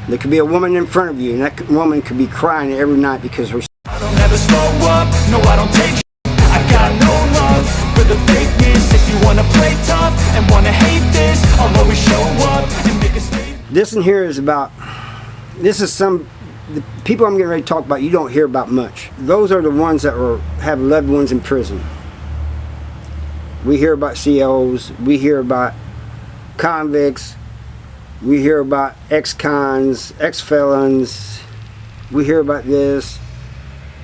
There could be a woman in front of you, and that woman could be crying every night because her... I don't ever slow up, no I don't take I got no love for the fakeness. If you wanna play tough and wanna hate this, I'll always show up and make a statement. This in here is about... This is the people I'm getting ready to talk about, you don't hear about much. Those are the ones that have loved ones in prison. We hear about COs, we hear about convicts, we hear about ex-cons, ex-felons, we hear about this,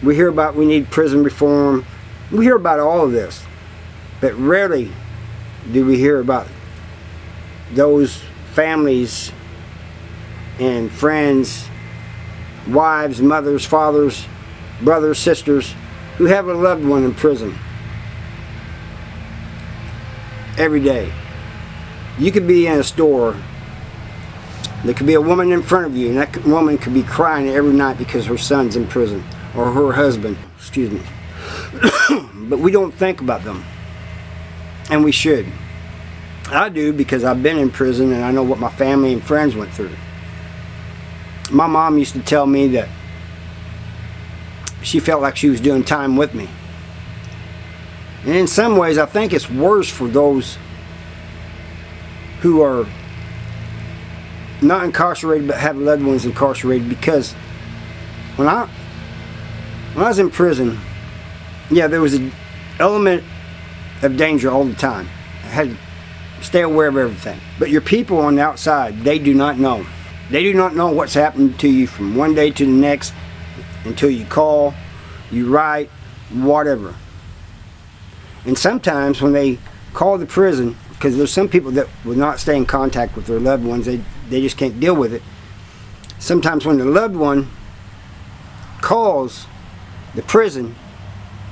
we hear about we need prison reform, we hear about all of this, but rarely do we hear about those families and friends, wives, mothers, fathers, brothers, sisters who have a loved one in prison every day. You could be in a store, there could be a woman in front of you, and that woman could be crying every night because her son's in prison, or her husband, excuse me. But we don't think about them, and we should. I do, because I've been in prison and I know what my family and friends went through. My mom used to tell me that she felt like she was doing time with me. And in some ways, I think it's worse for those who are not incarcerated but have loved ones incarcerated, because when I was in prison, yeah, there was an element of danger all the time. I had to stay aware of everything. But your people on the outside, they do not know. They do not know what's happening to you from one day to the next until you call, you write, whatever. And sometimes when they call the prison, because there's some people that will not stay in contact with their loved ones, they just can't deal with it. Sometimes when the loved one calls the prison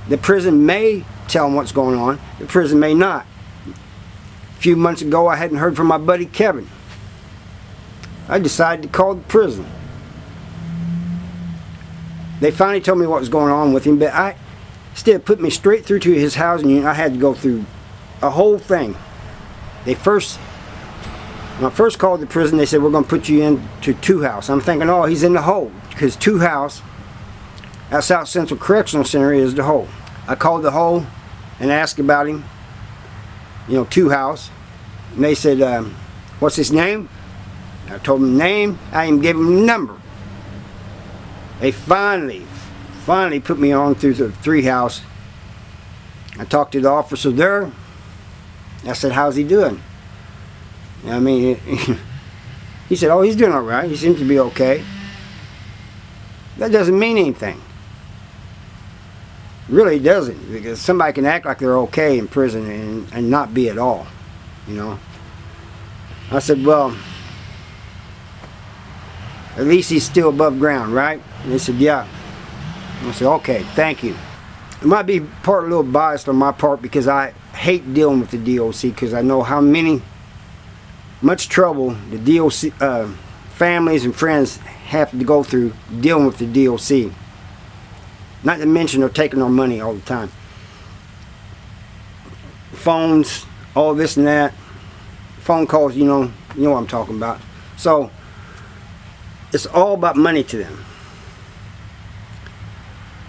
may tell them what's going on, the prison may not. A few months ago, I hadn't heard from my buddy Kevin. I decided to call the prison. They finally told me what was going on with him, but instead of putting me straight through to his housing unit, I had to go through a whole thing. When I first called the prison, they said, we're going to put you into 2 house. I'm thinking, oh, he's in the hole, because 2 house at South Central Correctional Center is the hole. I called the hole and asked about him, 2 house, and they said, what's his name? I told them the name. I even gave them the number. They finally put me on through the 3 house. I talked to the officer there. I said, how's he doing? I mean, he said, oh, he's doing all right. He seems to be okay. That doesn't mean anything. It really doesn't, because somebody can act like they're okay in prison and not be at all, I said, well, at least he's still above ground, right? And they said, yeah. I said, okay, thank you. It might be a little biased on my part, because I hate dealing with the DOC, because I know how much trouble the DOC families and friends have to go through dealing with the DOC. Not to mention they're taking our money all the time. Phones, all this and that. Phone calls, you know what I'm talking about. So it's all about money to them.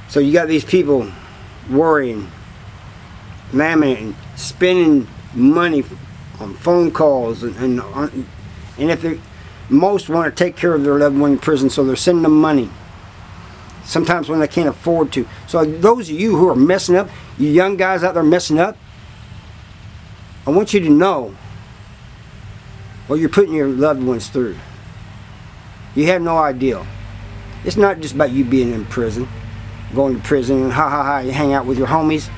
So you got these people worrying, laminating, spending money on phone calls, and if most want to take care of their loved one in prison, so they're sending them money. Sometimes when they can't afford to. So those of you who are messing up, you young guys out there messing up, I want you to know what you're putting your loved ones through. You have no idea. It's not just about you being in prison, going to prison and you hang out with your homies.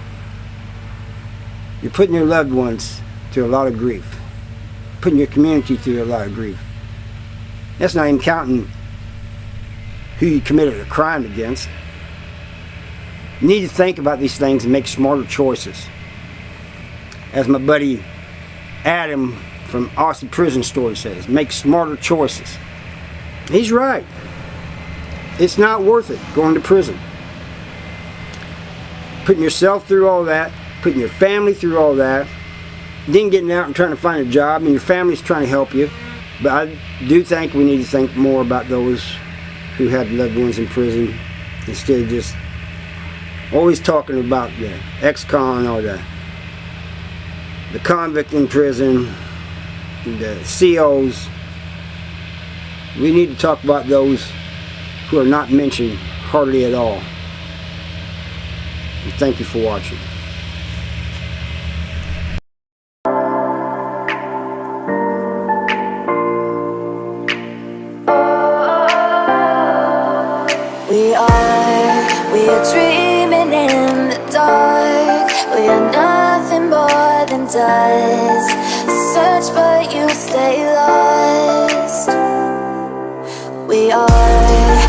You're putting your loved ones through a lot of grief. Putting your community through a lot of grief. That's not even counting who you committed a crime against. You need to think about these things and make smarter choices. As my buddy Adam from Austin Prison Story says, make smarter choices. He's right. It's not worth it going to prison. Putting yourself through all that, putting your family through all that, then getting out and trying to find a job, and your family's trying to help you. But I do think we need to think more about those who have loved ones in prison, instead of just always talking about the ex-con or the convict in prison, the COs. We need to talk about those who are not mentioned hardly at all. And thank you for watching. We are dreaming in the dark. We are nothing more than dust. Search but you stay lost. We are